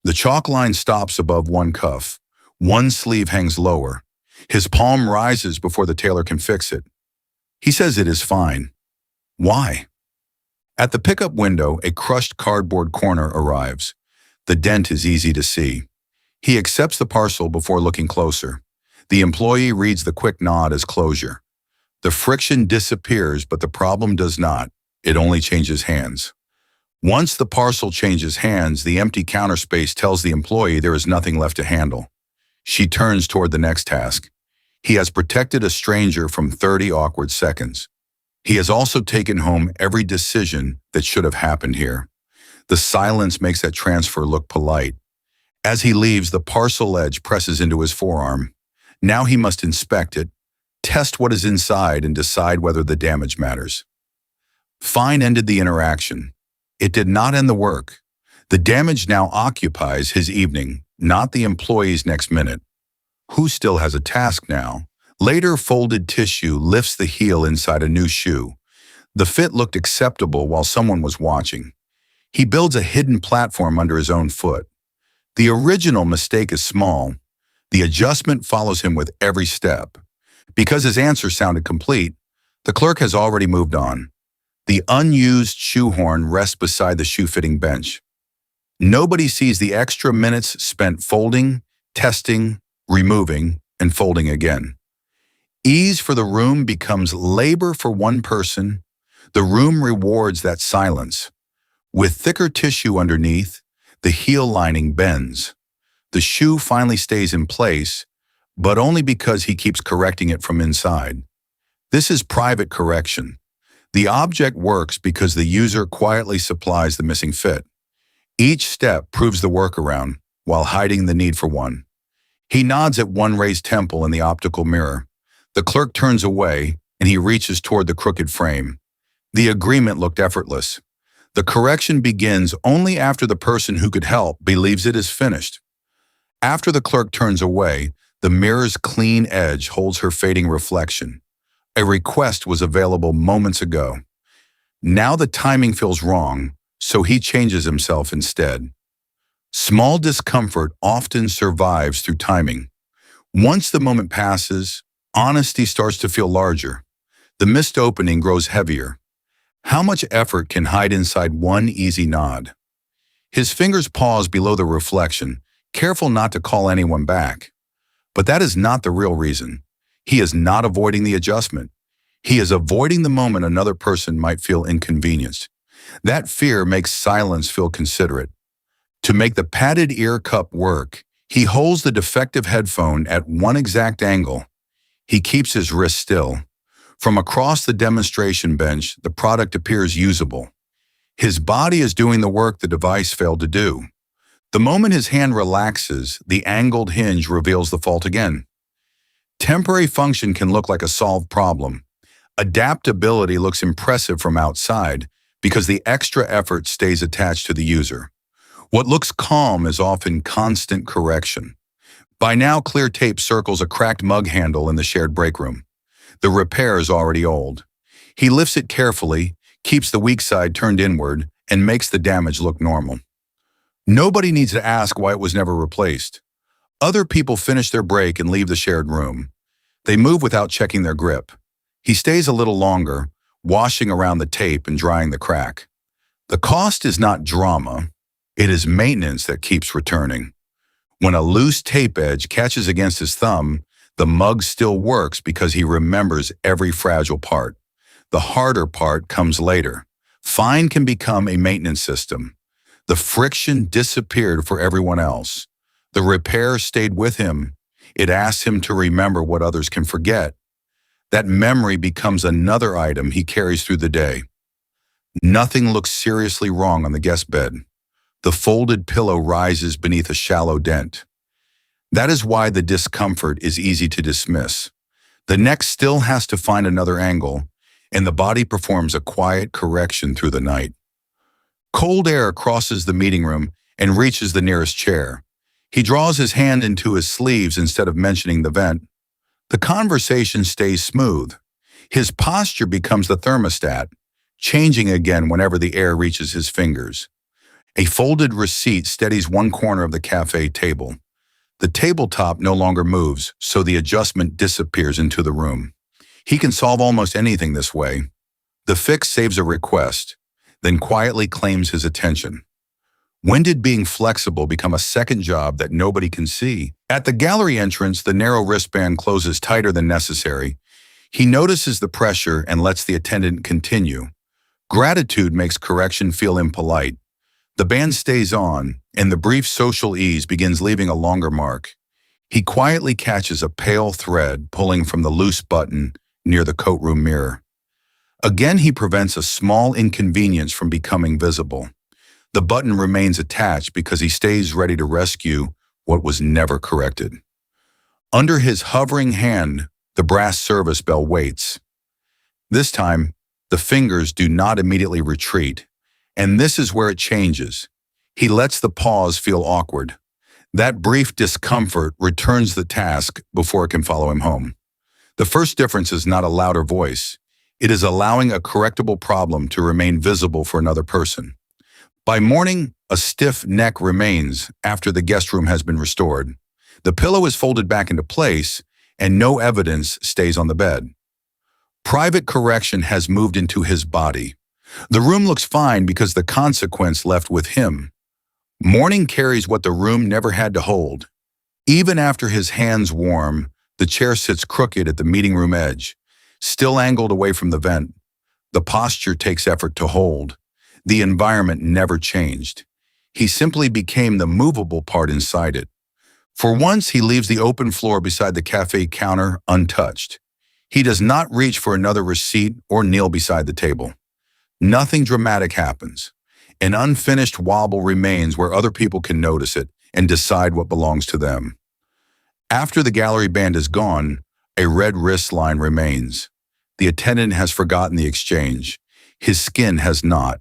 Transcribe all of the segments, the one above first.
The chalk line stops above one cuff. One sleeve hangs lower. His palm rises before the tailor can fix it. He says it is fine. Why? At the pickup window, a crushed cardboard corner arrives. The dent is easy to see. He accepts the parcel before looking closer. The employee reads the quick nod as closure. The friction disappears, but the problem does not. It only changes hands. Once the parcel changes hands, the empty counter space tells the employee there is nothing left to handle. She turns toward the next task. He has protected a stranger from 30 awkward seconds. He has also taken home every decision that should have happened here. The silence makes that transfer look polite. As he leaves, the parcel edge presses into his forearm. Now he must inspect it, test what is inside, and decide whether the damage matters. Fine ended the interaction. It did not end the work. The damage now occupies his evening, not the employee's next minute. Who still has a task now? Later, folded tissue lifts the heel inside a new shoe. The fit looked acceptable while someone was watching. He builds a hidden platform under his own foot. The original mistake is small. The adjustment follows him with every step. Because his answer sounded complete, the clerk has already moved on. The unused shoehorn rests beside the shoe-fitting bench. Nobody sees the extra minutes spent folding, testing, removing, and folding again. Ease for the room becomes labor for one person. The room rewards that silence. With thicker tissue underneath, the heel lining bends. The shoe finally stays in place, but only because he keeps correcting it from inside. This is private correction. The object works because the user quietly supplies the missing fit. Each step proves the workaround while hiding the need for one. He nods at one raised temple in the optical mirror. The clerk turns away, and he reaches toward the crooked frame. The agreement looked effortless. The correction begins only after the person who could help believes it is finished. After the clerk turns away, the mirror's clean edge holds her fading reflection. A request was available moments ago. Now the timing feels wrong, so he changes himself instead. Small discomfort often survives through timing. Once the moment passes, honesty starts to feel larger. The missed opening grows heavier. How much effort can hide inside one easy nod? His fingers pause below the reflection, careful not to call anyone back. But that is not the real reason. He is not avoiding the adjustment. He is avoiding the moment another person might feel inconvenienced. That fear makes silence feel considerate. To make the padded ear cup work, he holds the defective headphone at one exact angle. He keeps his wrist still. From across the demonstration bench, the product appears usable. His body is doing the work the device failed to do. The moment his hand relaxes, the angled hinge reveals the fault again. Temporary function can look like a solved problem. Adaptability looks impressive from outside because the extra effort stays attached to the user. What looks calm is often constant correction. By now, clear tape circles a cracked mug handle in the shared break room. The repair is already old. He lifts it carefully, keeps the weak side turned inward, and makes the damage look normal. Nobody needs to ask why it was never replaced. Other people finish their break and leave the shared room. They move without checking their grip. He stays a little longer, washing around the tape and drying the crack. The cost is not drama. It is maintenance that keeps returning. When a loose tape edge catches against his thumb, the mug still works because he remembers every fragile part. The harder part comes later. Fine can become a maintenance system. The friction disappeared for everyone else. The repair stayed with him. It asks him to remember what others can forget. That memory becomes another item he carries through the day. Nothing looks seriously wrong on the guest bed. The folded pillow rises beneath a shallow dent. That is why the discomfort is easy to dismiss. The neck still has to find another angle, and the body performs a quiet correction through the night. Cold air crosses the meeting room and reaches the nearest chair. He draws his hand into his sleeves instead of mentioning the vent. The conversation stays smooth. His posture becomes the thermostat, changing again whenever the air reaches his fingers. A folded receipt steadies one corner of the cafe table. The tabletop no longer moves, so the adjustment disappears into the room. He can solve almost anything this way. The fix saves a request, then quietly claims his attention. When did being flexible become a second job that nobody can see? At the gallery entrance, the narrow wristband closes tighter than necessary. He notices the pressure and lets the attendant continue. Gratitude makes correction feel impolite. The band stays on, and the brief social ease begins leaving a longer mark. He quietly catches a pale thread pulling from the loose button near the coat room mirror. Again, he prevents a small inconvenience from becoming visible. The button remains attached because he stays ready to rescue what was never corrected. Under his hovering hand, the brass service bell waits. This time, the fingers do not immediately retreat, and this is where it changes. He lets the pause feel awkward. That brief discomfort returns the task before it can follow him home. The first difference is not a louder voice. It is allowing a correctable problem to remain visible for another person. By morning, a stiff neck remains after the guest room has been restored. The pillow is folded back into place, and no evidence stays on the bed. Private correction has moved into his body. The room looks fine because the consequence left with him. Morning carries what the room never had to hold. Even after his hands warm, the chair sits crooked at the meeting room edge, still angled away from the vent. The posture takes effort to hold. The environment never changed. He simply became the movable part inside it. For once, he leaves the open floor beside the cafe counter untouched. He does not reach for another receipt or kneel beside the table. Nothing dramatic happens. An unfinished wobble remains where other people can notice it and decide what belongs to them. After the gallery band is gone, a red wrist line remains. The attendant has forgotten the exchange. His skin has not.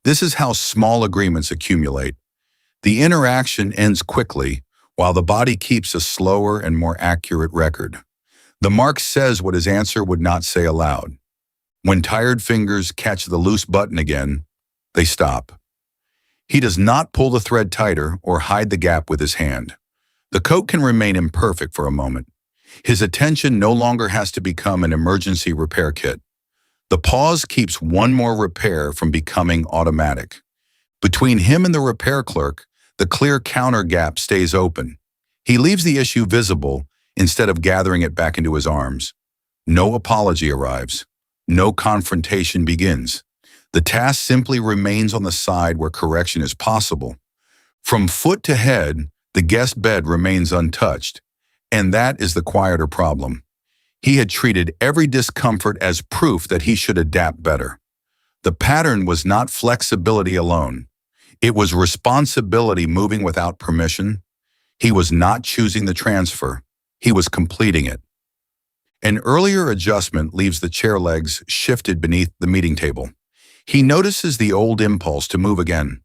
This is how small agreements accumulate. The interaction ends quickly, while the body keeps a slower and more accurate record. The mark says what his answer would not say aloud. When tired fingers catch the loose button again, they stop. He does not pull the thread tighter or hide the gap with his hand. The coat can remain imperfect for a moment. His attention no longer has to become an emergency repair kit. The pause keeps one more repair from becoming automatic. Between him and the repair clerk, the clear counter gap stays open. He leaves the issue visible instead of gathering it back into his arms. No apology arrives. No confrontation begins. The task simply remains on the side where correction is possible. From foot to head, the guest bed remains untouched, and that is the quieter problem. He had treated every discomfort as proof that he should adapt better. The pattern was not flexibility alone. It was responsibility moving without permission. He was not choosing the transfer. He was completing it. An earlier adjustment leaves the chair legs shifted beneath the meeting table. He notices the old impulse to move again.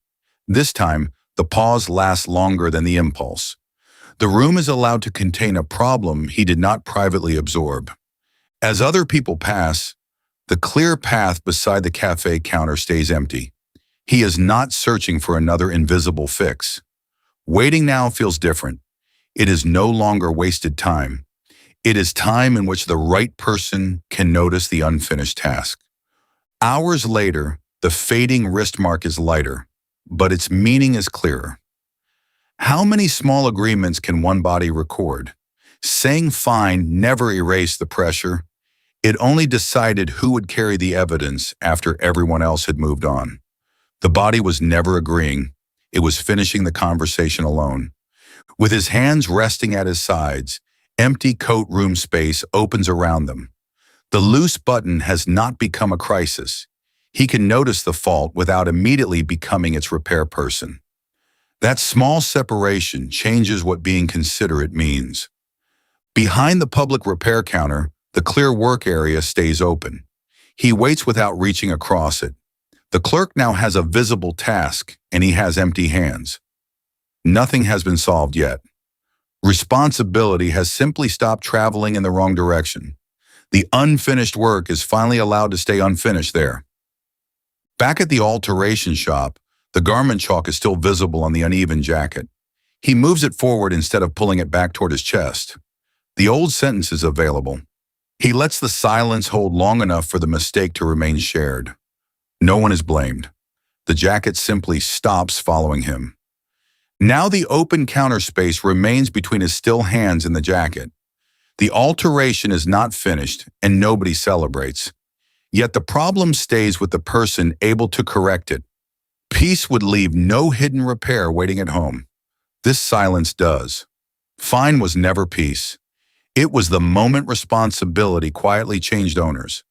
This time, the pause lasts longer than the impulse. The room is allowed to contain a problem he did not privately absorb. As other people pass, the clear path beside the cafe counter stays empty. He is not searching for another invisible fix. Waiting now feels different. It is no longer wasted time. It is time in which the right person can notice the unfinished task. Hours later, the fading wrist mark is lighter, but its meaning is clearer. How many small agreements can one body record? Saying fine never erased the pressure. It only decided who would carry the evidence after everyone else had moved on. The body was never agreeing. It was finishing the conversation alone. With his hands resting at his sides, empty coat room space opens around them. The loose button has not become a crisis. He can notice the fault without immediately becoming its repair person. That small separation changes what being considerate means. Behind the public repair counter, the clear work area stays open. He waits without reaching across it. The clerk now has a visible task, and he has empty hands. Nothing has been solved yet. Responsibility has simply stopped traveling in the wrong direction. The unfinished work is finally allowed to stay unfinished there. Back at the alteration shop, The garment chalk is still visible on the uneven jacket. He moves it forward instead of pulling it back toward his chest. The old sentence is available. He lets the silence hold long enough for the mistake to remain shared. No one is blamed. The jacket simply stops following him. Now the open counter space remains between his still hands and the jacket. The alteration is not finished, and nobody celebrates. Yet the problem stays with the person able to correct it. Peace would leave no hidden repair waiting at home. This silence does. Fine was never peace. It was the moment responsibility quietly changed owners.